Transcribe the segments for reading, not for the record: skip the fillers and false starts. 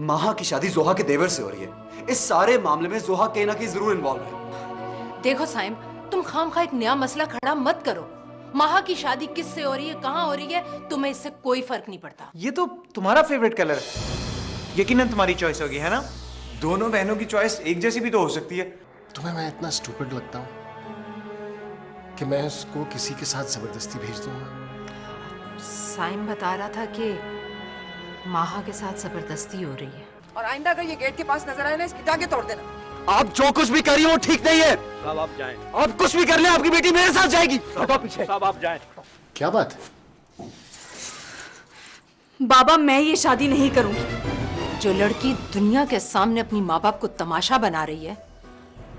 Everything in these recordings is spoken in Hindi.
माहा की शादी जोहा के देवर से हो रही है। इस सारे मामले में जोहा कहीं ना कहीं जरूर इन्वॉल्व है। देखो साइम, तुम खामखा एक नया मसला खड़ा मत करो। माहा की शादी किससे हो रही है, कहाँ हो रही है, तुम्हें इससे कोई फर्क नहीं पड़ता। ये तो तुम्हारा फेवरेट कलर है, यकीनन तुम्हारी चॉइस होगी, है ना? दोनों बहनों की चॉइस एक जैसी भी तो हो सकती है। तुम्हें मैं इतना स्टूपिड लगता हूँ कि मैं उसको किसी के साथ जबरदस्ती भेज दूंगा? साइम बता रहा था कि माहा के साथ जबरदस्ती हो रही है। और आइंदा अगर ये गेट के पास नजर आए ना, इसकी टांगे तोड़ देना। आप जो कुछ भी कर रही हो वो ठीक नहीं है। साहब आप जाएं। आप कुछ भी कर ले, आपकी बेटी मेरे साथ जाएगी। हटो पीछे। साहब आप जाएं। क्या बात है? बाबा, मैं ये शादी नहीं करूंगी। जो लड़की दुनिया के सामने अपनी माँ बाप को तमाशा बना रही है,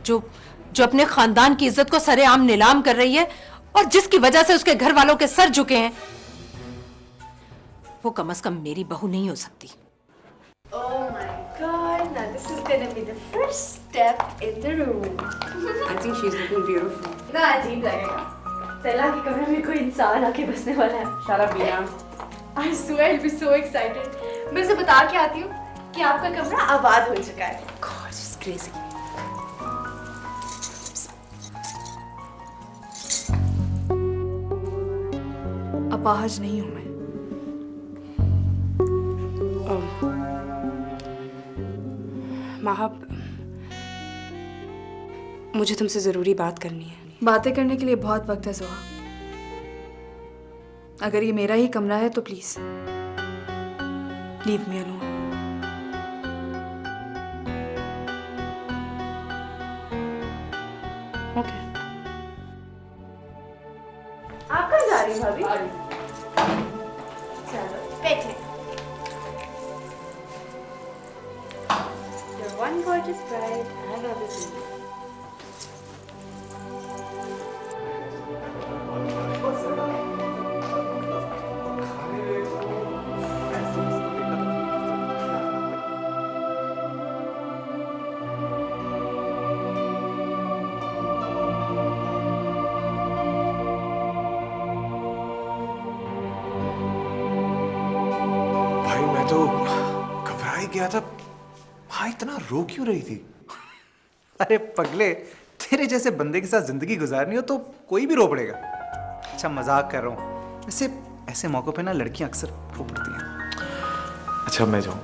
जो अपने खानदान की इज्जत को सरेआम नीलाम कर रही है और जिसकी वजह से उसके घर वालों के सर झुके हैं, वो कम से कम मेरी बहू नहीं हो सकती। Oh my God! Now this is gonna be the first step in the room. I think she's looking beautiful. ना अजीब लगेगा। सेला के कमरे में कोई इंसान आके बसने वाला है। Shut up, Bina. I swear I'll be so excited. मैं उसे बता के आती हूँ कि आपका कमरा आबाद हो चुका है। Gorgeous, crazy. अपाहज नहीं हूँ मैं। माहा, मुझे तुमसे जरूरी बात करनी है। बातें करने के लिए बहुत वक्त है जोहा। अगर ये मेरा ही कमरा है तो please leave me alone. Okay. आप कहाँ जा रही हो भाभी? चलो बैठे। You're one gorgeous bride I've ever seen. भाई मैं तो घबरा ही गया था। हाँ, इतना रो क्यों रही थी? अरे पगले, तेरे जैसे बंदे के साथ जिंदगी गुजारनी हो तो कोई भी रो पड़ेगा। अच्छा, मजाक कर रहा हूँ। वैसे ऐसे मौकों पे ना लड़कियां अक्सर रो पड़ती हैं। अच्छा मैं जाऊँ?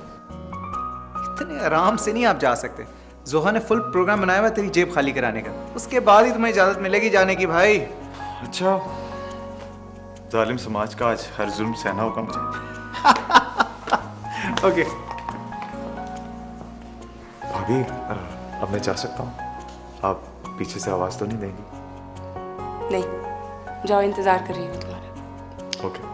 इतने आराम से नहीं आप जा सकते। जोहा ने फुल प्रोग्राम बनाया हुआ तेरी जेब खाली कराने का, उसके बाद ही तुम्हें इजाजत मिलेगी जाने की भाई। अच्छा, जालिम समाज का आज हर जुल्म सहना होगा मुझे। ओके भाभी, अब मैं जा सकता हूँ? आप पीछे से आवाज तो नहीं देंगी? नहीं, जाओ, इंतजार कर रही हूँ तुम्हारा। ओके।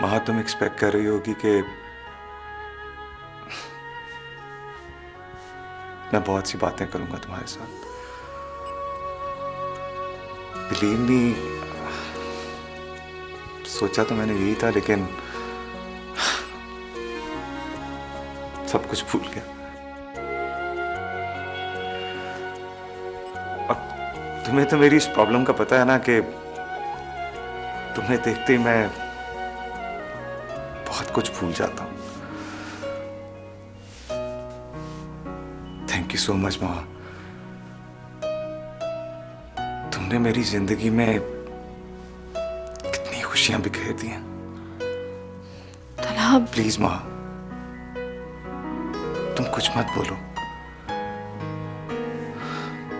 महा, तुम एक्सपेक्ट कर रही होगी कि मैं बहुत सी बातें करूंगा तुम्हारे साथ। बिलीव मी, सोचा तो मैंने यही था, लेकिन सब कुछ भूल गया। और तुम्हें तो मेरी इस प्रॉब्लम का पता है ना कि तुम्हें देखते ही मैं बहुत कुछ भूल जाता हूं। थैंक यू सो मच माँ। तुमने मेरी जिंदगी में कितनी खुशियां बिखेर दी हैं। तलाब, प्लीज माँ, तुम कुछ मत बोलो।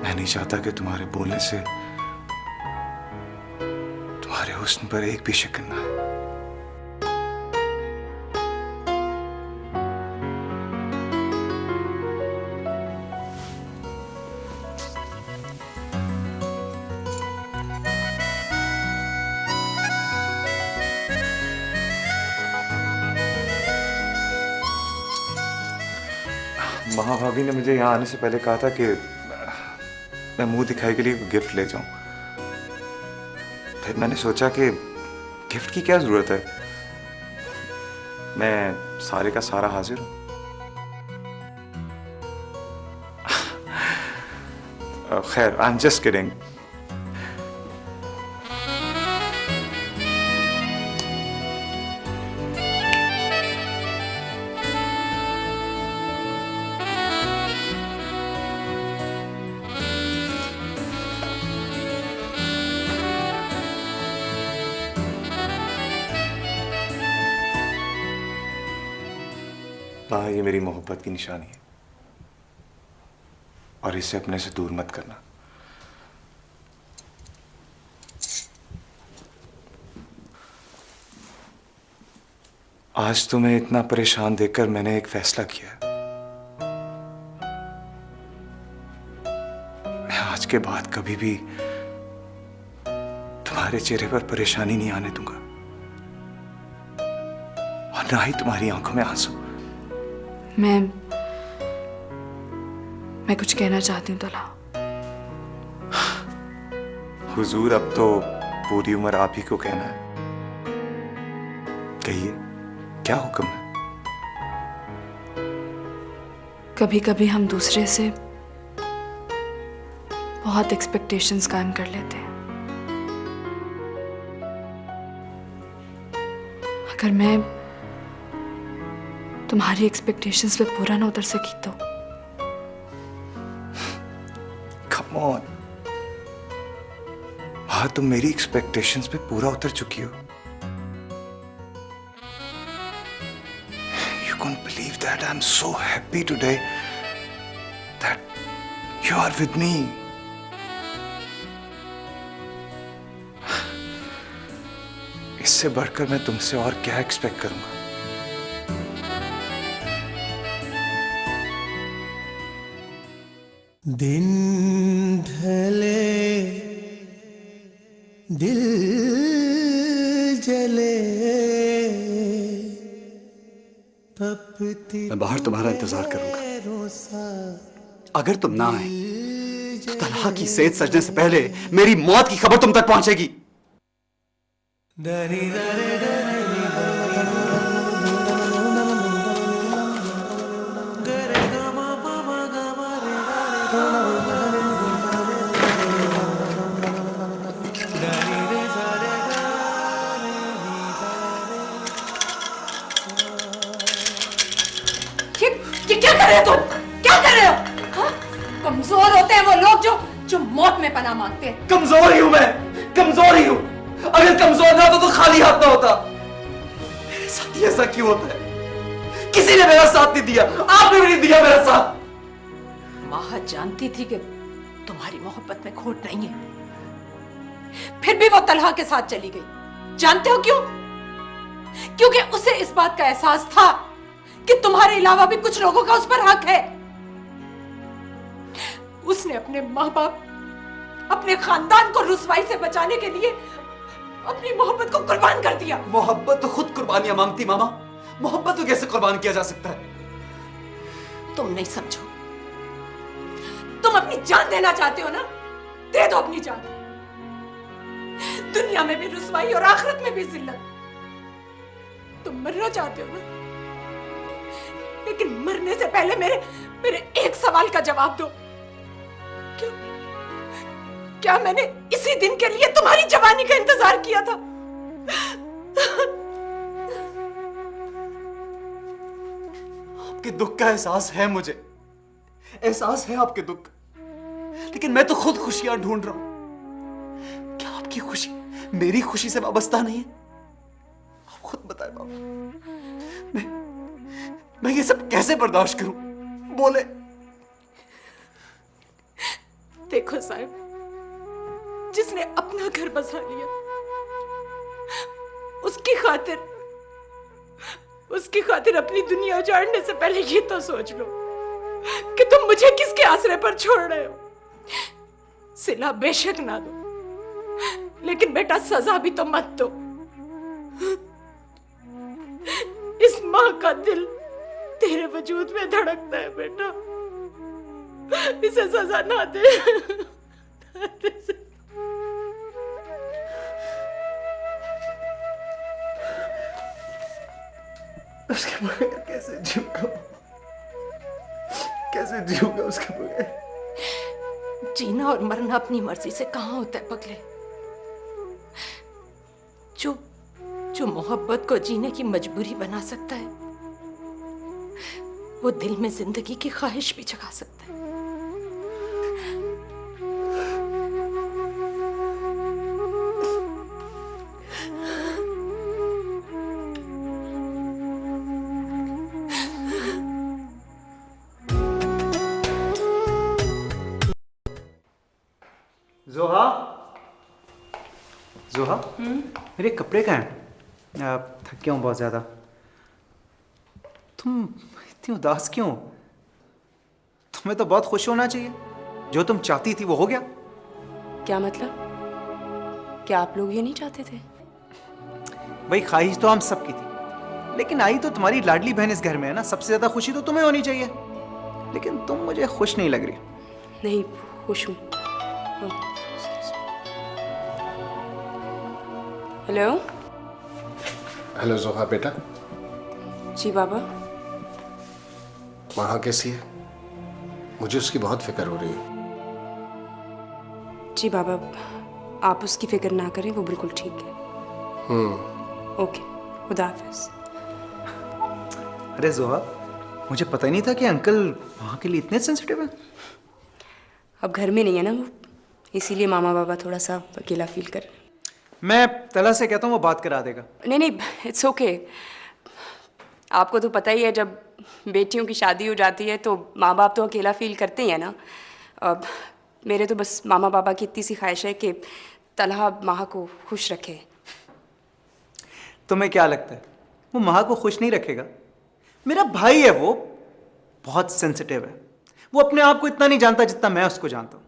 मैं मैं नहीं चाहता कि तुम्हारे बोलने से तुम्हारे हुस्न पर एक भी शिकन ना है। माँ भाभी ने मुझे यहाँ आने से पहले कहा था कि मैं मुंह दिखाई के लिए गिफ्ट ले जाऊं। फिर मैंने सोचा कि गिफ्ट की क्या जरूरत है, मैं सारे का सारा हाजिर हूं। खैर, आई एम जस्ट किडिंग। ये मेरी मोहब्बत की निशानी है और इसे अपने से दूर मत करना। आज तुम्हें इतना परेशान देखकर मैंने एक फैसला किया है। मैं आज के बाद कभी भी तुम्हारे चेहरे पर परेशानी नहीं आने दूंगा और ना ही तुम्हारी आंखों में आंसू। मैं कुछ कहना चाहती हूँ तला। हुजूर, अब तो पूरी उम्र आप ही को कहना है। कहिए, क्या हुक्म है? कभी कभी हम दूसरे से बहुत एक्सपेक्टेशंस कायम कर लेते हैं। अगर मैं तुम्हारी एक्सपेक्टेशंस पे पूरा ना उतर सकी तो? Come on, हाँ, तुम मेरी एक्सपेक्टेशंस पे पूरा उतर चुकी हो। You can't believe that I'm so happy today that you are with me. इससे बढ़कर मैं तुमसे और क्या एक्सपेक्ट करूंगा? दिन ढले दिल जले मैं बाहर तुम्हारा इंतजार करूंगा। अगर तुम ना आए तो तलहा की सेहत सजने से पहले मेरी मौत की खबर तुम तक पहुंचेगी। ये क्या कर रहे हो तुम? क्या कर रहे हो? हाँ? कमजोर होते हैं वो लोग जो मौत में पनाह मांगते हैं। कमजोर ही हूं मैं, कमजोर ही हूं। अगर कमजोर ना होता तो खाली हाथ ना होता। मेरे साथ ही ऐसा क्यों होता है? किसी ने मेरा साथ नहीं दिया, आपने भी नहीं दिया मेरा साथ। माहा जानती थी कि तुम्हारी मोहब्बत में खोट नहीं है, फिर भी वो तलहा के साथ चली गई। जानते हो क्यों? क्योंकि उसे इस बात का एहसास था कि तुम्हारे अलावा भी कुछ लोगों का उस पर हक है। उसने अपने माँ बाप, अपने खानदान को रुसवाई से बचाने के लिए अपनी मोहब्बत को कुर्बान कर दिया। मोहब्बत तो खुद कुर्बानियां मांगती मामा। मोहब्बत को कैसे कुर्बान किया जा सकता है? तुम नहीं समझो। तुम अपनी जान देना चाहते हो ना? दे दो अपनी जान। दुनिया में भी रुसवाई और आखिरत में भी जिल्लत। तुम मरना चाहते हो ना? लेकिन मरने से पहले मेरे एक सवाल का जवाब दो। क्या मैंने इसी दिन के लिए तुम्हारी जवानी का इंतजार किया था? आपके दुख का एहसास है मुझे, एहसास है आपके दुख, लेकिन मैं तो खुद खुशियां ढूंढ रहा हूं। क्या आपकी खुशी मेरी खुशी से वाबस्ता नहीं है? आप खुद बताएं बाबा, मैं ये सब कैसे बर्दाश्त करूं? बोले। देखो साहब, जिसने अपना घर बसा लिया उसकी खातिर अपनी दुनिया उजाड़ने से पहले ये तो सोच लो कि तुम मुझे किसके आसरे पर छोड़ रहे हो। सिला बेशक ना दो, लेकिन बेटा सजा भी तो मत दो। इस माँ का दिल तेरे वजूद में धड़कता है बेटा, इसे सजा ना दे। उसके बगैर कैसे जीऊंगा, कैसे जीऊंगा उसके बगैर। जीना और मरना अपनी मर्जी से कहां होता है पगले। जो मोहब्बत को जीने की मजबूरी बना सकता है, वो दिल में जिंदगी की ख्वाहिश भी जगा सकता है। जोहा, जोहा, मेरे कपड़े कहाँ हैं? थक गया हूँ बहुत ज़्यादा। तुम इतनी उदास क्यों? तुम्हें तो बहुत खुश होना चाहिए। जो तुम चाहती थी वो हो गया। क्या मतलब? क्या आप लोग ये नहीं चाहते थे? भाई ख्वाहिश तो हम सबकी थी, लेकिन आई तो तुम्हारी लाडली बहन इस घर में है ना, सबसे ज़्यादा खुशी तो तुम्हें होनी चाहिए। लेकिन तुम मुझे खुश नहीं लग रही। नहीं, खुश हूँ। हेलो। हेलो जोहा बेटा। जी बाबा। माँ कैसी है? मुझे उसकी बहुत फिक्र हो रही है। जी बाबा, आप उसकी फिक्र ना करें, वो बिल्कुल ठीक है। ओके, खुदा हाफिज। अरे जोहा, मुझे पता ही नहीं था कि अंकल वहाँ के लिए इतने सेंसिटिव हैं। अब घर में नहीं है ना वो, इसीलिए मामा बाबा थोड़ा सा अकेला फील कर रहे हैं। मैं तला से कहता हूँ वो बात करा देगा। नहीं, इट्स ओके। आपको तो पता ही है, जब बेटियों की शादी हो जाती है तो माँ बाप तो अकेला फील करते ही है ना। अब मेरे तो बस मामा बाबा की इतनी सी ख्वाहिश है कि तलहा माँ को खुश रखे। तुम्हें क्या लगता है वो माँ को खुश नहीं रखेगा? मेरा भाई है, वो बहुत सेंसिटिव है। वो अपने आप को इतना नहीं जानता जितना मैं उसको जानता हूँ।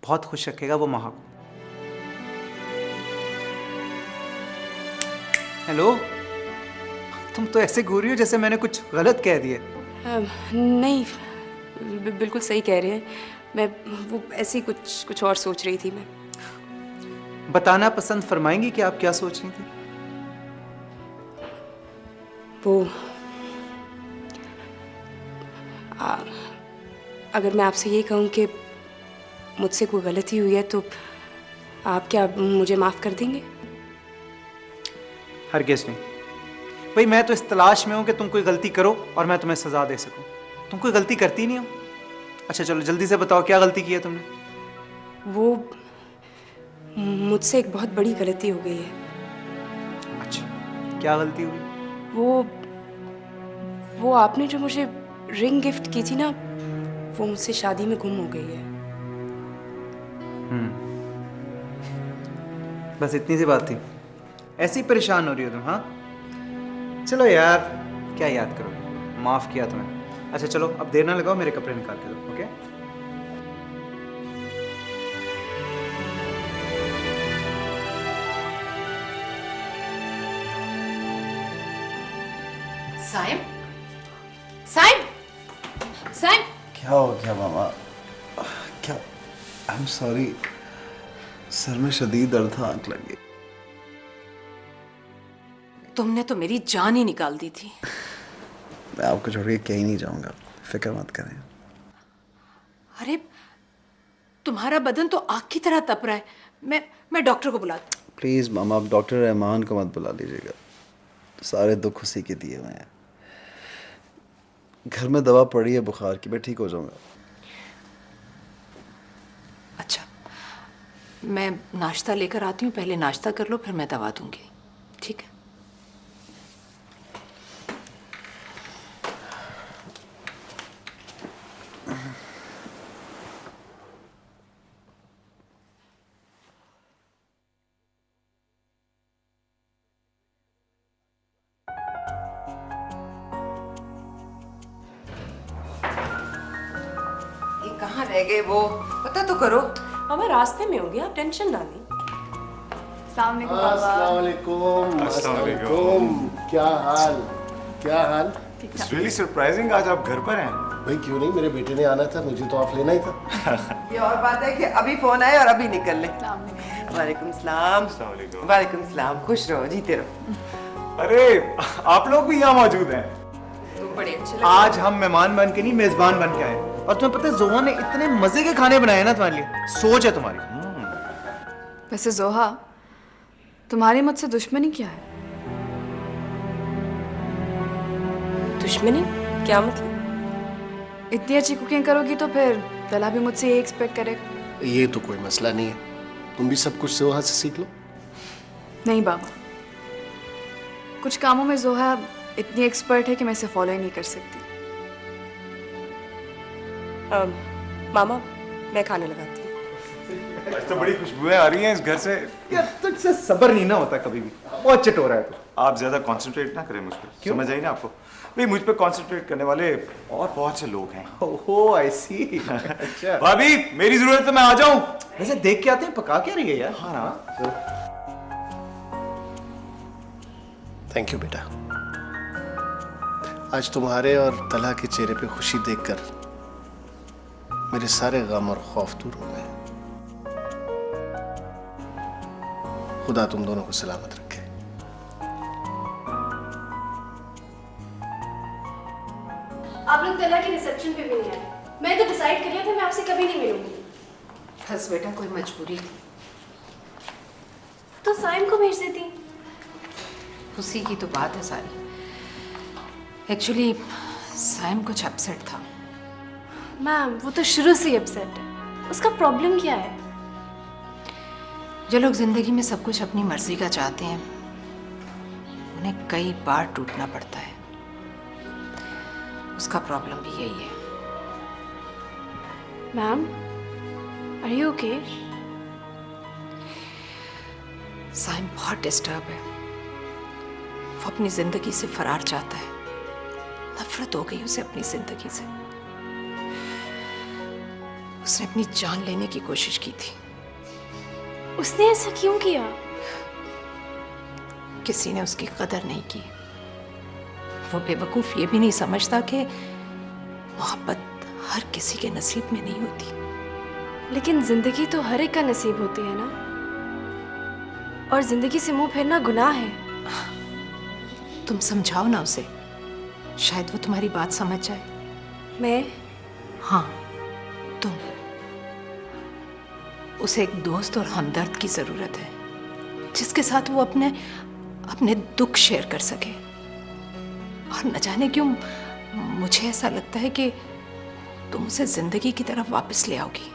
बहुत खुश रखेगा वो माँ को। हेलो, तुम तो ऐसे घूर रही हो जैसे मैंने कुछ गलत कह दिया। नहीं, बिल्कुल सही कह रहे हैं। मैं वो ऐसे ही कुछ और सोच रही थी। मैं बताना पसंद फरमाएंगी कि आप क्या सोच रही थी? वो अगर मैं आपसे ये कहूँ कि मुझसे कोई गलती हुई है तो आप क्या मुझे माफ़ कर देंगे? हरगिज़ नहीं भाई, मैं तो इस तलाश में हूं कि तुम कोई गलती करो और मैं तुम्हें सजा दे सकूं। तुम कोई गलती करती नहीं हो। अच्छा चलो जल्दी से बताओ, क्या गलती की है तुमने? वो मुझसे एक बहुत बड़ी गलती हो गई है। अच्छा, क्या गलती हुई? वो आपने जो मुझे रिंग गिफ्ट की थी ना, वो मुझसे शादी में गुम हो गई है। बस इतनी सी बात थी? ऐसी परेशान हो रही हो तुम? हाँ चलो यार, क्या याद करोगे, माफ किया तुम्हें। अच्छा चलो अब देर ना लगाओ, मेरे कपड़े निकाल के दो। ओके साइम, साइम, साइम। क्या हो गया मामा? क्या? आई एम सॉरी, सर में शदीद दर्द था, आंख लग गई। तुमने तो मेरी जान ही निकाल दी थी। मैं आपको छोड़ के कहीं नहीं जाऊंगा, फिक्र मत करें। अरे तुम्हारा बदन तो आग की तरह तप रहा है। मैं डॉक्टर को बुलाती हूँ। प्लीज मामा, आप डॉक्टर रहमान को मत बुला लीजिएगा, सारे दुख उसी के दिए हुए हैं। घर में दवा पड़ी है बुखार की, मैं ठीक हो जाऊंगा। अच्छा, मैं नाश्ता लेकर आती हूँ, पहले नाश्ता कर लो, फिर मैं दवा दूंगी, ठीक है? ये कहाँ रह गए वो? पता तो करो। मामा रास्ते में होंगे, आप टेंशन ना लें। अस्सलाम वालेकुम। क्या हाल? क्या हाल? It's really surprising आज आप घर पर हैं। भाई क्यों नहीं, मेरे बेटे ने आना था, मुझे तो ऑफ लेना ही था। ये और बात है कि अभी फोन आए और अभी निकल ले। वालेकुम सलाम। वालेकुम सलाम। खुश रहो, जीते रहो। अरे आप लोग भी यहाँ मौजूद हैं। तुम बड़े अच्छे आज हम मेहमान बन के नहीं मेजबान बन के आए, और तुम्हें पता है जोहा ने इतने मजे के खाने बनाए ना तुम्हारे लिए, सोच है तुम्हारी। वैसे जोहा, तुम्हारी मुझसे दुश्मनी क्या है? दुश्मनी? क्या मतलब? इतनी अच्छी कुकिंग करोगी तो फिर तला भी मुझसे ये एक्सपेक्ट करेगा। ये तो कोई मसला नहीं है, तुम भी सब कुछ जोहा से सीख लो। नहीं बाबा, कुछ कामों में जोहा इतनी एक्सपर्ट है कि मैं इसे फॉलो ही नहीं कर सकती। मामा मैं खाने लगाती हूँ। आज तो बड़ी खुशबुएं आ रही हैं इस घर से। यार तुझसे सब्र नहीं ना होता कभी भी, बहुत चिट हो रहा है तू। आप ज्यादा कंसंट्रेट ना करें मुझ पर, समझ आई ना आपको? भाई मुझ पे कंसंट्रेट करने वाले और बहुत से लोग हैं। ओह आई सी। अच्छा भाभी मेरी जरूरत है, मैं आ जाऊं? वैसे देख के आते हैं, पका क्या रही है यार? हाँ ना। थैंक यू बेटा। आज तुम्हारे और तला के चेहरे पे खुशी देखकर मेरे सारे गम और खौफ दूर हो गए। खुदा तुम दोनों को सलामत रखे। आप लोग तला के रिसेप्शन पे भी नहीं आए। मैं तो डिसाइड कर लिया था मैं आपसे कभी नहीं मिलूंगी। बस बेटा कोई मजबूरी थी। तो साइम को भेज देती। उसी की तो बात है सारी। एक्चुअली साइम कुछ अपसेट था। मैम वो तो शुरू से ही अपसेट है, उसका प्रॉब्लम क्या है? जो लोग जिंदगी में सब कुछ अपनी मर्जी का चाहते हैं उन्हें कई बार टूटना पड़ता है। उसका प्रॉब्लम भी यही है। Ma'am are you okay? Saim बहुत डिस्टर्ब है। वो अपनी जिंदगी से फरार चाहता है। नफरत हो गई उसे अपनी जिंदगी से। उसने अपनी जान लेने की कोशिश की थी। उसने ऐसा क्यों किया? किसी ने उसकी कदर नहीं की। वो बेवकूफ ये भी नहीं समझता कि मोहब्बत हर किसी के नसीब में नहीं होती। लेकिन जिंदगी तो हर एक का नसीब होती है ना, और जिंदगी से मुंह फेरना गुनाह है। तुम समझाओ ना उसे, शायद वो तुम्हारी बात समझ जाए। मैं? हाँ तुम। उसे एक दोस्त और हमदर्द की जरूरत है, जिसके साथ वो अपने दुख शेयर कर सके। और न जाने क्यों मुझे ऐसा लगता है कि तुम उसे जिंदगी की तरफ वापस ले आओगी।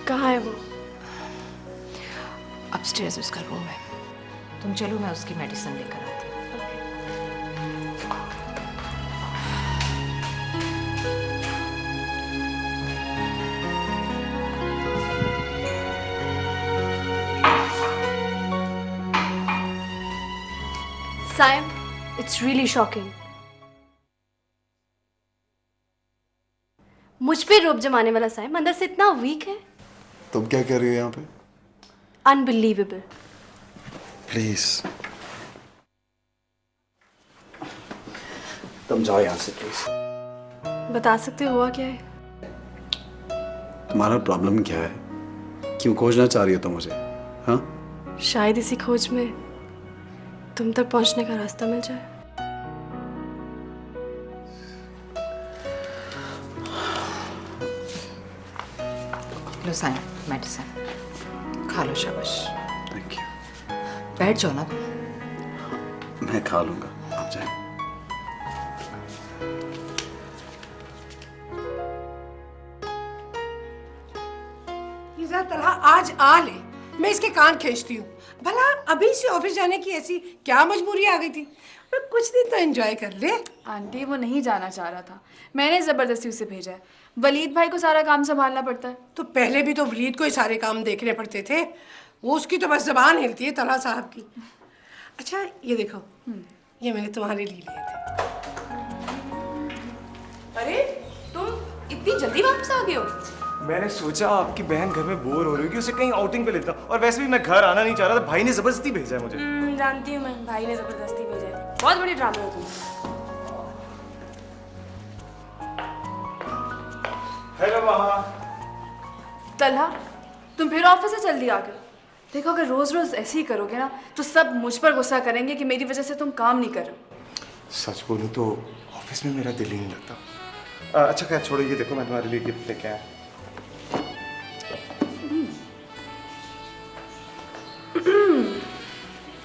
कहाँ है वो? अपस्टेयर्स उसका रूम है। तुम चलो, मैं उसकी मेडिसिन लेकर आती हूँ। Saim, it's really shocking. मुझ पे रोब जमाने वाला साइम अंदर से इतना वीक है। तुम क्या कर रही हो यहाँ पे? अनबिलीवेबल। प्लीज तुम जाओ यहाँ से प्लीज। बता सकते हो हुआ क्या है? तुम्हारा प्रॉब्लम क्या है? क्यों खोजना चाह रही हो तुम मुझे? हाँ शायद इसी खोज में तुम तक पहुंचने का रास्ता मिल जाए। लो साइन, मेडिसिन खा लो। शाबाश, थैंक यू। बैठ जाओ ना। मैं खा लूंगा, आप जाए। तलहा आज आ ले, मैं इसके कान खींचती हूँ। भला अभी से ऑफिस जाने की ऐसी क्या मजबूरी आ गई थी? कुछ दिन तो एंजॉय कर ले। आंटी वो नहीं जाना चाह रहा था, मैंने जबरदस्ती उसे भेजा है। वलीद भाई को सारा काम संभालना पड़ता है। तो पहले भी तो वलीद को ही सारे काम देखने पड़ते थे। वो उसकी तो बस जबान हिलती है तलहा साहब की। अच्छा ये देखो, ये मैंने तुम्हारे लिए लिए थे। अरे तुम इतनी जल्दी वापस आ गए हो? मैंने सोचा आपकी बहन घर में बोर हो रही होगी, उसे कहीं आउटिंग पे लेता, और वैसे भी मैं घर आना नहीं चाह रहा था, भाई ने जबरदस्ती भेजा है मुझे। जानती हूँ मैं, भाई ने जबरदस्ती भेजा है। बहुत बड़ी ड्रामे हो तुम। हेलो महा। तलहा, तुम फिर ऑफिस से जल्दी आ गए। देखो, अगर रोज रोज ऐसे ही करोगे ना तो सब मुझ पर गुस्सा करेंगे कि मेरी वजह से तुम काम नहीं कर रहे हो। सच बोलूं तो ऑफिस में मेरा दिल ही नहीं लगता। अच्छा खैर छोड़ो, ये देखो मैं तुम्हारे लिए गिफ्ट लेके आया।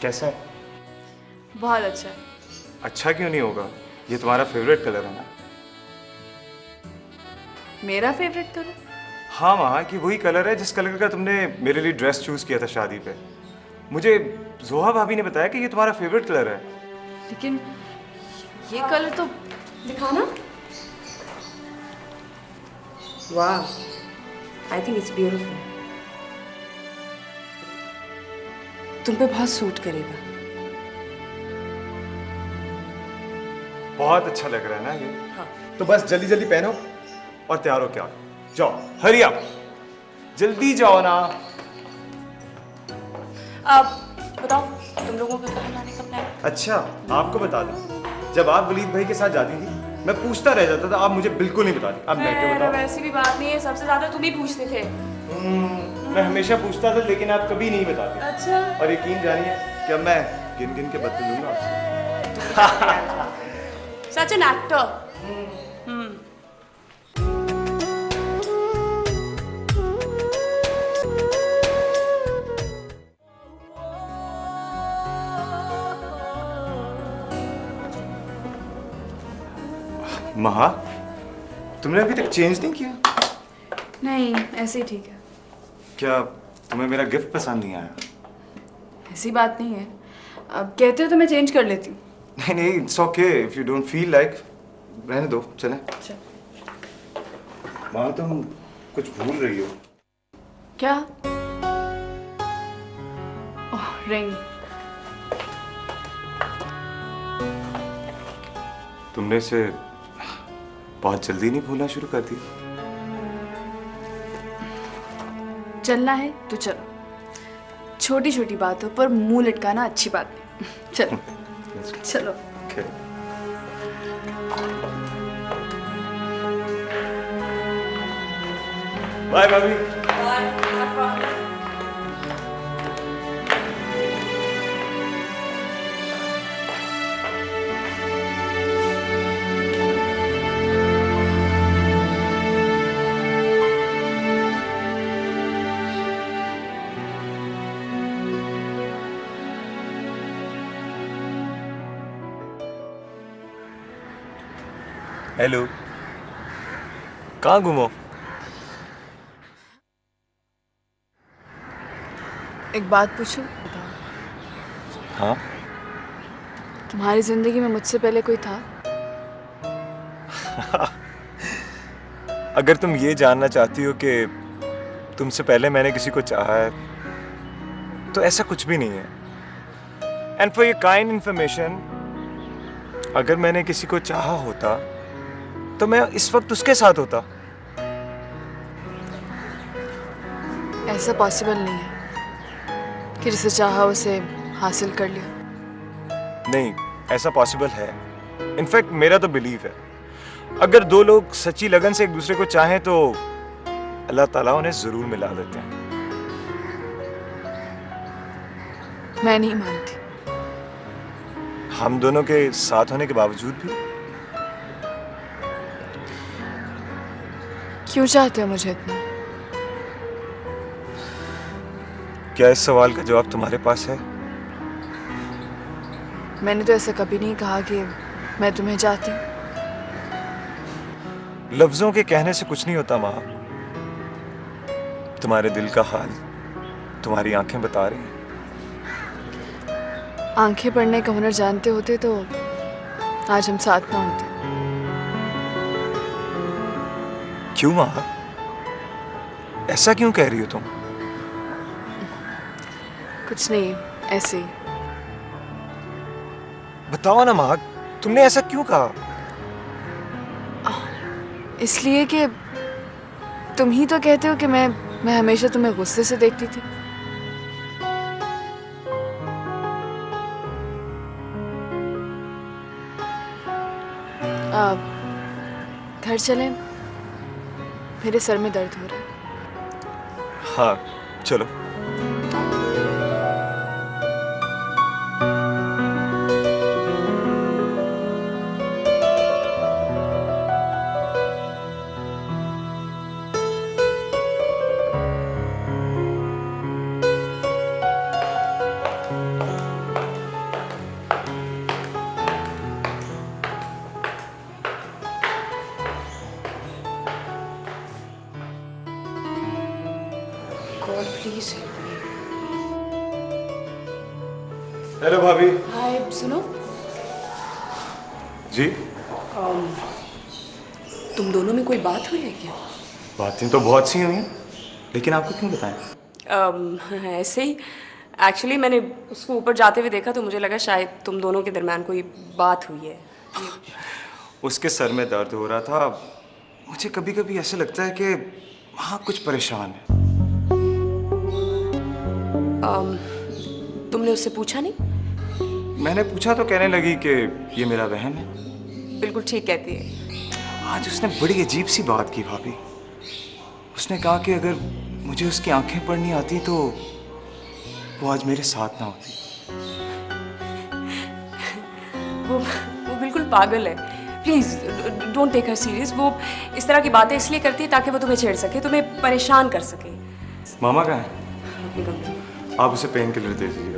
कैसा है? बहुत अच्छा है। अच्छा क्यों नहीं होगा, ये तुम्हारा फेवरेट कलर है ना? मेरा फेवरेट कलर? हाँ वहाँ की वही कलर है जिस कलर का तुमने मेरे लिए ड्रेस चूज किया था शादी पे। मुझे जोहा भाभी ने बताया कि ये तुम्हारा फेवरेट कलर है। लेकिन ये कलर तो दिखाना। वाह, आई थिंक इट्स ब्यूटीफुल। तुम पे बहुत सूट करेगा। बहुत अच्छा लग रहा है ना ये? हाँ। तो बस जल्दी जल्दी पहनो और तैयार हो क्या, जाओ हरी अप, जल्दी जाओ ना। अब बताओ, तुम लोगों का कहाँ जाने का प्लान? अच्छा आपको बता दूं, जब आप वलीद भाई के साथ जाती थी मैं पूछता रह जाता था, आप मुझे बिल्कुल नहीं बताती। अब मैं क्या बताऊं? वैसी भी बात नहीं है, सबसे ज्यादा तुम ही पूछते थे। मैं हमेशा पूछता था लेकिन आप कभी नहीं बताती। अच्छा। और यकीन जानिए कि अब मैं गिन गिन के बदलूंगा आपसे। Such an actor. महा, तुमने अभी तक चेंज नहीं किया? नहीं, ऐसे ही ठीक है। क्या तुम्हें मेरा गिफ्ट पसंद नहीं आया? ऐसी बात नहीं है, अब कहते हो तो मैं चेंज कर लेती हूँ। नहीं नहीं, it's okay if you don't feel like, रहने दो, चलें। माँ तुम कुछ भूल रही हो। क्या? ओह, रिंग। तुमने इसे बहुत जल्दी नहीं भूलना शुरू कर दी? चलना है तो चलो, छोटी छोटी बातों पर मुंह लटकाना अच्छी बात नहीं। चलो चलो। Okay. बाय भाभी। हेलो, कहाँ घूमो? एक बात पूछूं? हाँ? तुम्हारी जिंदगी में मुझसे पहले कोई था? अगर तुम ये जानना चाहती हो कि तुमसे पहले मैंने किसी को चाहा है, तो ऐसा कुछ भी नहीं है। And for your kind information, अगर मैंने किसी को चाहा होता तो मैं इस वक्त उसके साथ होता। ऐसा पॉसिबल नहीं है कि जिसे चाहा उसे हासिल कर लिया। नहीं, ऐसा पॉसिबल है। इनफैक्ट मेरा तो बिलीव है, अगर दो लोग सच्ची लगन से एक दूसरे को चाहें तो अल्लाह ताला उन्हें जरूर मिला देते हैं। मैं नहीं मानती। हम दोनों के साथ होने के बावजूद भी? क्यों चाहते हो मुझे इतना? क्या इस सवाल का जवाब तुम्हारे पास है? मैंने तो ऐसा कभी नहीं कहा कि मैं तुम्हें चाहती हूँ। लफ्जों के कहने से कुछ नहीं होता माँ। तुम्हारे दिल का हाल तुम्हारी आंखें बता रही हैं। आंखें पढ़ने का हुनर जानते होते तो आज हम साथ ना होते। क्यों माँ, ऐसा क्यों कह रही हो तुम? कुछ नहीं, ऐसे ही। बताओ ना माँ, तुमने ऐसा क्यों कहा? इसलिए कि तुम ही तो कहते हो कि मैं हमेशा तुम्हें गुस्से से देखती थी। घर चलें, मेरे सर में दर्द हो रहा है। हाँ चलो। God, please help me. Hello भाभी। हाय, सुनो। जी। तुम दोनों में कोई बात हुई है क्या? बातें तो बहुत सी हुई हैं, लेकिन आपको क्यों बताएं? ऐसे ही एक्चुअली मैंने उसको ऊपर जाते हुए देखा तो मुझे लगा शायद तुम दोनों के दरमियान कोई बात हुई है। उसके सर में दर्द हो रहा था। मुझे कभी कभी ऐसा लगता है कि वहाँ कुछ परेशान है। तुमने उससे पूछा नहीं? मैंने पूछा तो कहने लगी कि ये मेरा वहम है। बिल्कुल ठीक कहती है। आज उसने बड़ी अजीब सी बात की भाभी। उसने कहा कि अगर मुझे उसकी आंखें पढ़नी आती तो वो आज मेरे साथ ना होती। वो बिल्कुल पागल है। Please don't take her serious. वो इस तरह की बातें इसलिए करती है ताकि वो तुम्हें छेड़ सके, तुम्हें परेशान कर सके। मामा कहाँ है? आप उसे पेन किलर दे दीजिएगा।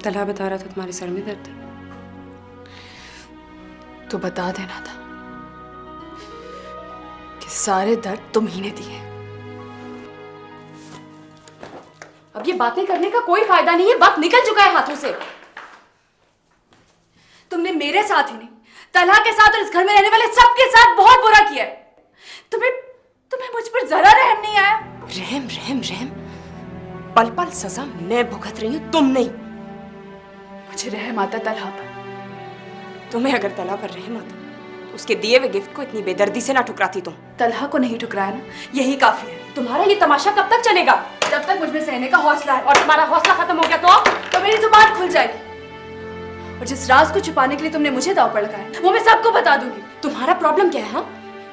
तलहा बता रहा था तुम्हारे सर में दर्द है। तो बता देना था कि सारे दर्द तुम ही ने दिए। अब ये बातें करने का कोई फायदा नहीं है, वक्त निकल चुका है हाथों से। तुमने मेरे साथ ही नहीं, तलहा के साथ और इस घर में रहने वाले सबके साथ बहुत बुरा किया है। तुम्हें मुझ पर जरा रहम नहीं आया। रहम रहम रहम, पल पल सजा मैं भुगत रही हूं, तुम नहीं। मुझे रहम आता तलहा पर। तुम्हें अगर तलहा पर रहम आता तो उसके दिए हुए गिफ्ट को इतनी बेदर्दी से ना ठुकराती तुम। तलहा को नहीं ठुकराया ना, यही काफी है। तुम्हारा ये तमाशा कब तक चलेगा? जब तक मुझ में सहने का हौसला है। और तुम्हारा हौसला खत्म हो गया तो मेरी जुबान खुल जाएगी। और जिस राज को छुपाने के लिए तुमने मुझे दांव पर लगाया वो मैं सबको बता दूंगी। तुम्हारा प्रॉब्लम क्या है? हाँ,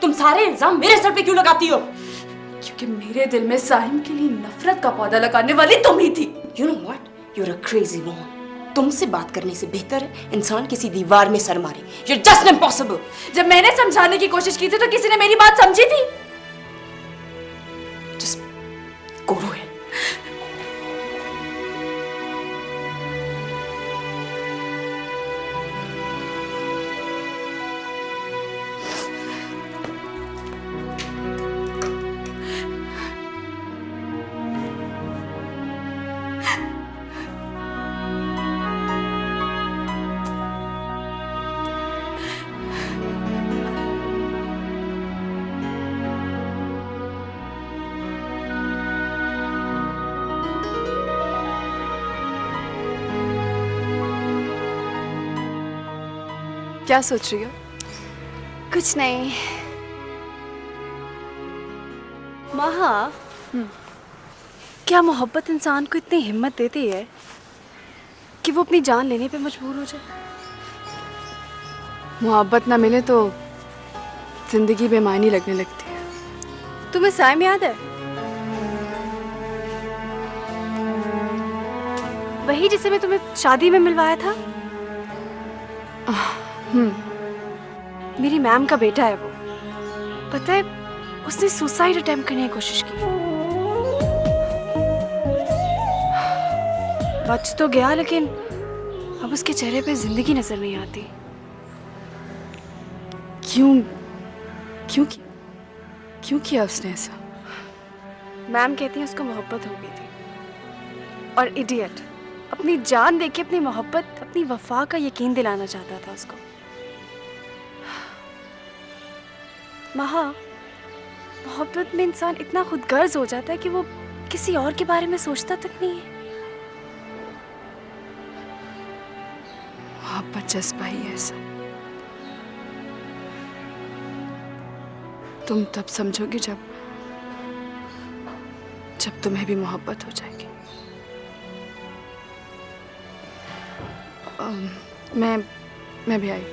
तुम सारे इल्जाम मेरे सर पे क्यों लगाती हो? क्योंकि मेरे दिल में साहिम के लिए नफरत का पौधा लगाने वाली तुम ही थी। You know what? You're a crazy woman. तुमसे बात करने से बेहतर है इंसान किसी दीवार में सर मारे। You're just impossible. जब मैंने समझाने की कोशिश की थी तो किसी ने मेरी बात समझी थी? Just go ahead. क्या सोच रही हो? कुछ नहीं। महा, क्या मोहब्बत इंसान को इतनी हिम्मत देती है कि वो अपनी जान लेने पे मजबूर हो जाए? मोहब्बत ना मिले तो जिंदगी बेमानी लगने लगती है। तुम्हें साइम याद है? वही जिसे मैं तुम्हें शादी में मिलवाया था। मेरी मैम का बेटा है वो। पता है, उसने सुसाइड अटेम्प्ट करने की कोशिश की। बच तो गया लेकिन अब उसके चेहरे पे जिंदगी नजर नहीं आती। क्यों किया उसने ऐसा? मैम कहती है उसको मोहब्बत हो गई थी। और इडियट, अपनी जान देके अपनी मोहब्बत, अपनी वफा का यकीन दिलाना चाहता था उसको। महा, मोहब्बत में इंसान इतना खुदगर्ज हो जाता है कि वो किसी और के बारे में सोचता तक नहीं है। मोहब्बत जज्बा ही है ऐसा। तुम तब समझोगे जब तुम्हें भी मोहब्बत हो जाएगी। मैं भी आई।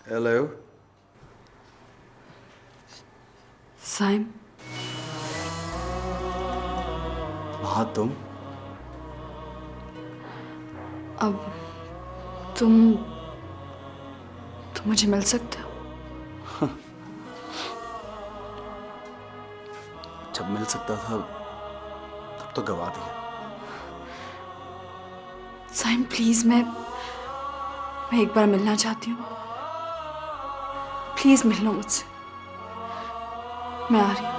हेलो साइम। हाँ तुम? अब तुम मुझे मिल सकते हो? जब मिल सकता था तब तो गवा दिया। साइम प्लीज, मैं एक बार मिलना चाहती हूँ। प्लीज मिल लो मुझसे। मैं आ रही हूँ।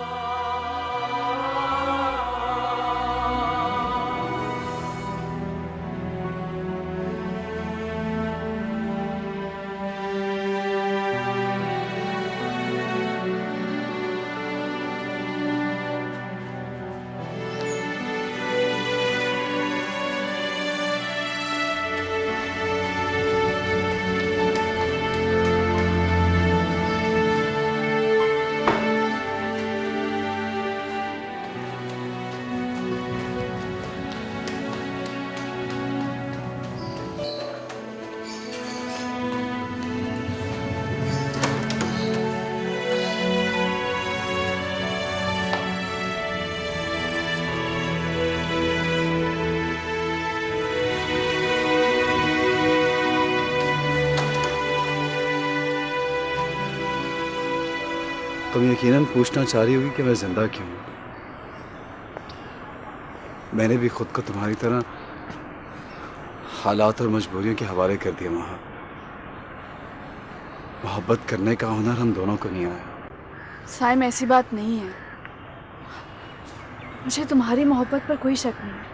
तुम यकीनन पूछना चाह रही होगी कि मैं जिंदा क्यों हूं। मैंने भी खुद को तुम्हारी तरह हालात और मजबूरियों के हवाले कर दिया महा। मोहब्बत करने का हुनर हम दोनों को नहीं आया। साइम ऐसी बात नहीं है। मुझे तुम्हारी मोहब्बत पर कोई शक नहीं है।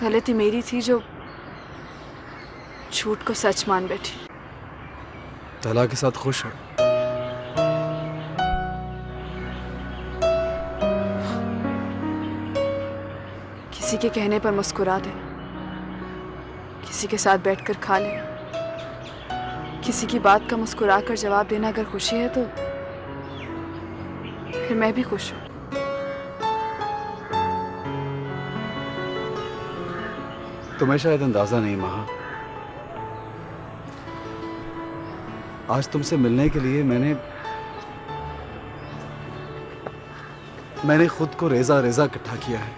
गलती मेरी थी जो झूठ को सच मान बैठी। तला के साथ खुश हो? किसी के कहने पर मुस्कुरा दे, किसी के साथ बैठकर खा ले, किसी की बात का मुस्कुरा कर जवाब देना अगर खुशी है तो फिर मैं भी खुश हूं। तुम्हें शायद अंदाजा नहीं महा, आज तुमसे मिलने के लिए मैंने खुद को रेजा रेजा इकट्ठा किया है।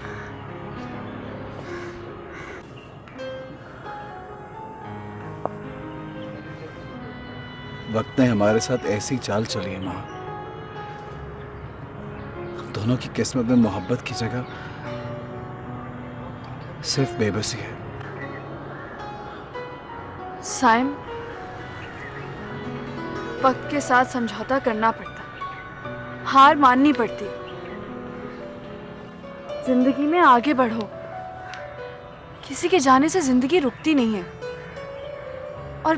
वक्त ने हमारे साथ ऐसी चाल चली है मां, हम दोनों की किस्मत में मोहब्बत की जगह सिर्फ बेबसी है। साइम, वक्त के साथ समझौता करना पड़ता, हार माननी पड़ती। जिंदगी में आगे बढ़ो, किसी के जाने से जिंदगी रुकती नहीं है। और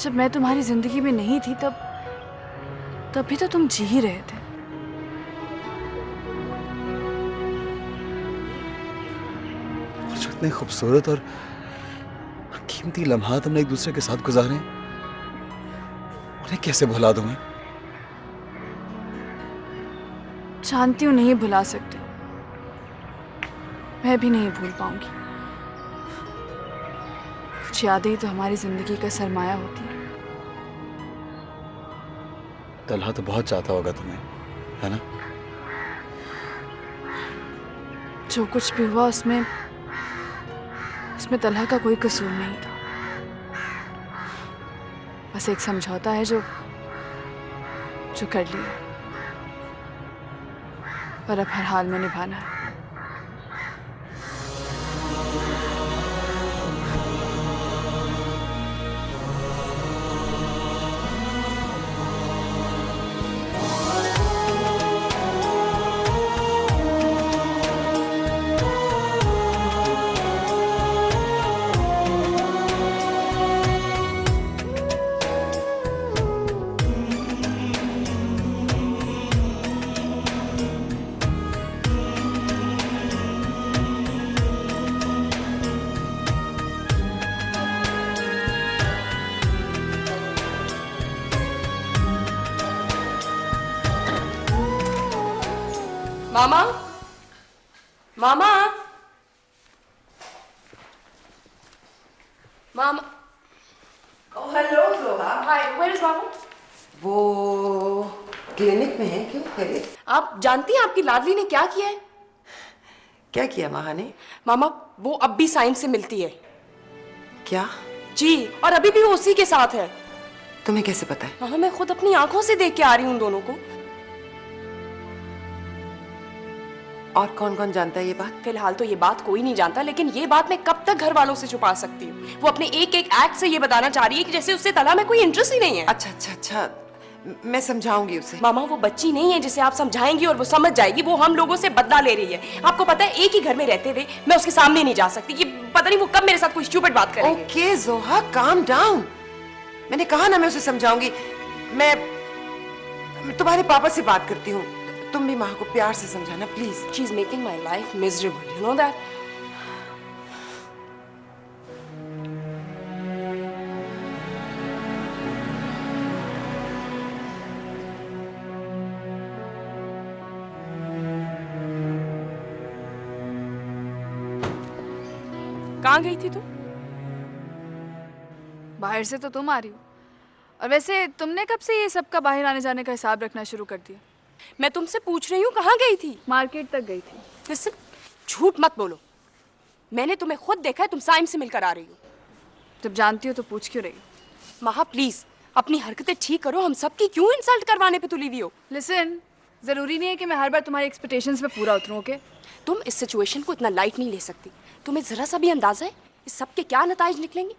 जब मैं तुम्हारी जिंदगी में नहीं थी तब भी तो तुम जी ही रहे थे। और जो इतने खूबसूरत और कीमती लम्हात हमने एक दूसरे के साथ गुजारे, उन्हें कैसे भुला दूं मैं? जानती हूँ नहीं भुला सकते, मैं भी नहीं भूल पाऊंगी। कुछ यादें ही तो हमारी जिंदगी का सरमाया होती है। तलहा तो बहुत चाहता होगा तुम्हें, है ना? जो कुछ भी हुआ उसमें तलहा का कोई कसूर नहीं था। बस एक समझौता है जो कर लिया, पर अब हर हाल में निभाना है। मामा, मामा, मामा। हेलो जोहा। हाय, वेयर इज मामा? वो क्लिनिक में है, क्यों खैरियत? आप जानती हैं आपकी लाडली ने क्या किया है? क्या किया माँ ने? मामा, वो अब भी साइम से मिलती है। क्या? जी, और अभी भी वो उसी के साथ है। तुम्हें कैसे पता है? मामा, मैं खुद अपनी आंखों से देख के आ रही हूँ उन दोनों को। और कौन कौन जानता है ये बात? फिलहाल तो ये बात कोई नहीं जानता, लेकिन ये बात मैं कब तक घर वालों से छुपा सकती हूँ? वो अपने एक एक एक्ट से ये बताना चाह रही है कि जैसे उससे तलहा में कोई इंटरेस्ट ही नहीं है। अच्छा अच्छा अच्छा, मैं समझाऊंगी उसे। मामा, वो बच्ची नहीं है जिसे आप समझाएंगी और वो समझ जाएगी। वो हम लोगों से बदला ले रही है। आपको पता है, एक ही घर में रहते हुए मैं उसके सामने नहीं जा सकती कि पता नहीं वो कब मेरे साथ कोई स्टूपिड बात करेगी। ओके जोहा, काम डाउन। मैंने कहा ना मैं उसे समझाऊंगी। मैं तुम्हारे पापा से बात करती हूँ। तुम भी माँ को प्यार से समझाना please. She is making my life miserable, you know that. कहाँ गई थी तुम? बाहर से तो तुम आ रही हो, और वैसे तुमने कब से ये सबका बाहर आने जाने का हिसाब रखना शुरू कर दिया? मैं तुमसे पूछ रही हूँ, कहाँ गई थी? मार्केट तक गई थी। लिसन, झूठ मत बोलो। मैंने तुम्हें खुद देखा है, तुम साइम से मिलकर आ रही हो। जब जानती हो तो पूछ क्यों रही हो? महा प्लीज अपनी हरकतें ठीक करो। हम सबकी क्यों इंसल्ट करवाने पे तुली हुई हो? लिसन, जरूरी नहीं है कि मैं हर बार तुम्हारी एक्सपेक्टेशंस पे पूरा उतरूं, ओके? तुम इस सिचुएशन को इतना लाइट नहीं ले सकती। तुम्हें जरा सा भी अंदाजा है इस सब के क्या नताइज निकलेंगे?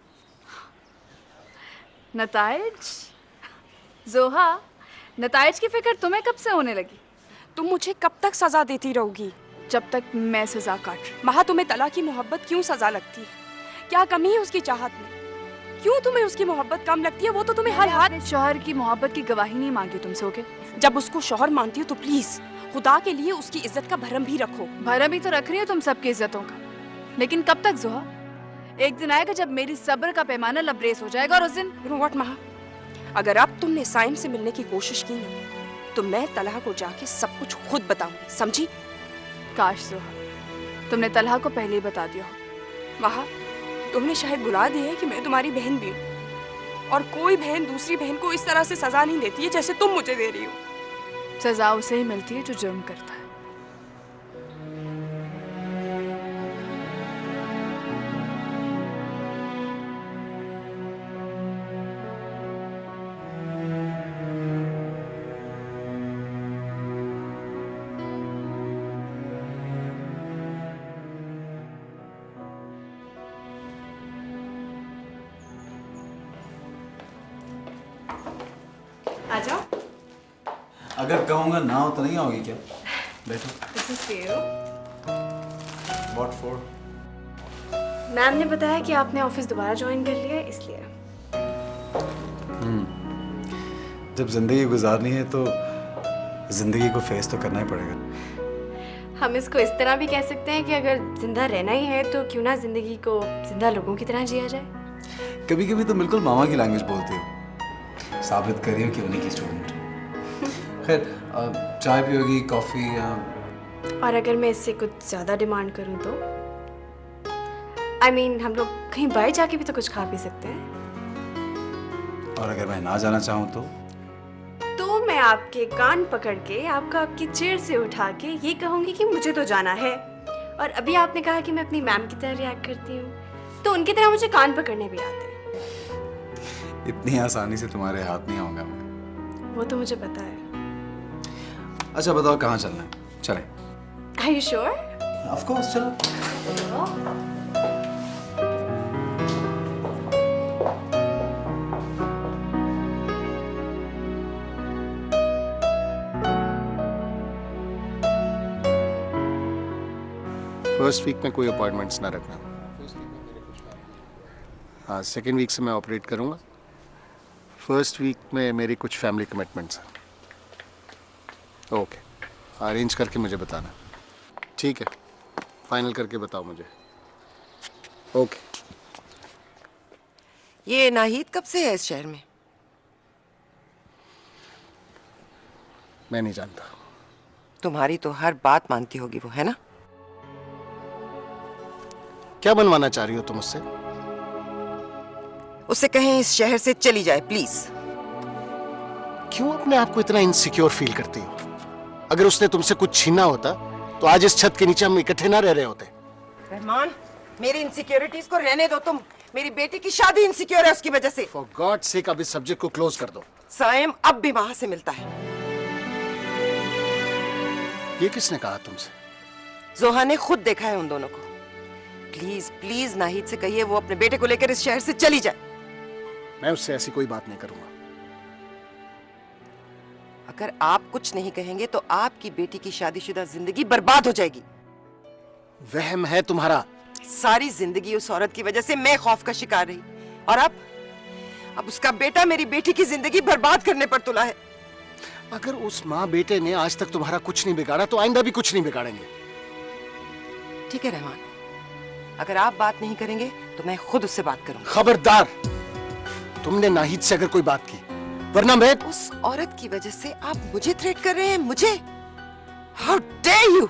नताइज? जोहा, नताइज की फिक्र तुम्हें कब से होने लगी? तुम मुझे कब तक सजा देती रहोगी? जब तक मैं सजा काट रही। महा, तुम्हें तला की मोहब्बत क्यों सजा लगती है? क्या कमी है उसकी चाहत में? क्यों तुम्हें उसकी मोहब्बत कम लगती है? वो तो तुम्हें हर हाथ शौहर की मोहब्बत की गवाही नहीं मांगी तुमसे, ओके? जब उसको शौहर मानती हो तो प्लीज खुदा के लिए उसकी इज्जत का भरम भी रखो। भरम ही तो रख रही हो तुम सबकी इज्जतों का, लेकिन कब तक जोहा? एक दिन आएगा जब मेरी सब्र का पैमाना लबरेज हो जाएगा, और उस दिन यू नो व्हाट महा, अगर अब तुमने साइम से मिलने की कोशिश की ना तो मैं तलहा को जाके सब कुछ खुद बताऊंगी, समझी? काश जोहा तुमने तलहा को पहले ही बता दिया हो। महा, तुमने शायद भुला दिया है कि मैं तुम्हारी बहन भी हूँ, और कोई बहन दूसरी बहन को इस तरह से सजा नहीं देती है जैसे तुम मुझे दे रही हो। सजा उसे ही मिलती है जो जुर्म करता है। आ जाओ। अगर कहूँगा ना हो तो नहीं आओगी क्या? बैठो। This is for you. What for? Ma'am ने बताया कि आपने ऑफिस दोबारा ज्वाइन कर लिया है, इसलिए। जब जिंदगी गुजारनी है तो जिंदगी को फेस तो करना ही पड़ेगा। हम इसको इस तरह भी कह सकते हैं कि अगर जिंदा रहना ही है तो क्यों ना जिंदगी को जिंदा लोगों की तरह जिया जाए। कभी कभी तो बिल्कुल मामा की लैंग्वेज बोलती हो। साबित करियो कि उन्हीं की स्टूडेंट। खैर, चाय पियोगी, कॉफी या? और अगर मैं इससे कुछ ज्यादा डिमांड करूं तो? I mean, हम लोग कहीं बाहर जाके भी तो कुछ खा पी सकते हैं। और अगर मैं ना जाना चाहूँ तो मैं आपके कान पकड़ के आपको आपकी चेयर से उठा के ये कहूंगी कि मुझे तो जाना है। और अभी आपने कहा कि मैं अपनी मैम की तरह रिएक्ट करती हूँ, तो उनकी तरह मुझे कान पकड़ने भी आते हैं। इतनी आसानी से तुम्हारे हाथ नहीं आऊंगा मैं। वो तो मुझे पता है। अच्छा बताओ कहाँ चलना है? चलें। Are you sure? Of course, चलो। फर्स्ट वीक में कोई अपॉइंटमेंट्स ना रखना। हाँ, सेकेंड वीक से मैं ऑपरेट करूँगा। फर्स्ट वीक में मेरी कुछ फैमिली कमिटमेंट्स हैं। ओके, अरेंज करके मुझे बताना। ठीक है, फाइनल करके बताओ मुझे। ओके। ये नाहिद कब से है इस शहर में? मैं नहीं जानता। तुम्हारी तो हर बात मानती होगी वो, है ना? क्या बनवाना चाह रही हो तुम उससे? उससे कहें इस शहर से चली जाए प्लीज। क्यों अपने आप को इतना इनसिक्योर फील करती हो? अगर उसने तुमसे कुछ छीना होता तो आज इस छत के नीचे हम इकट्ठे ना रह रहे होते। रहमान, मेरी इनसिक्योरिटीज को रहने दो तुम। मेरी बेटी की शादी इनसिक्योर है उसकी वजह से। फॉर गॉड सेक अब इस सब्जेक्ट को क्लोज कर दो। साइम अब भी वहां से मिलता है। ये किसने कहा तुमसे? जोहा ने खुद देखा है उन दोनों को। प्लीज प्लीज नाहिद से कहिए वो अपने बेटे को लेकर इस शहर से चली जाए। मैं उससे ऐसी कोई बात नहीं करूंगा। अगर आप कुछ नहीं कहेंगे तो आपकी बेटी की शादीशुदा जिंदगी बर्बाद हो जाएगी। वहम है तुम्हारा। सारी जिंदगी उस औरत की वजह से मैं खौफ का शिकार रही, और अब उसका बेटा मेरी बेटी की जिंदगी बर्बाद करने पर तुला है। अगर उस माँ बेटे ने आज तक तुम्हारा कुछ नहीं बिगाड़ा तो आइंदा भी कुछ नहीं बिगाड़ेंगे। ठीक है रहमान, अगर आप बात नहीं करेंगे तो मैं खुद उससे बात करूंगा। खबरदार, तुमने नाहिद से अगर कोई बात की, वरना मैं। उस औरत की वजह से आप मुझे थ्रेट कर रहे हैं? मुझे? How dare you!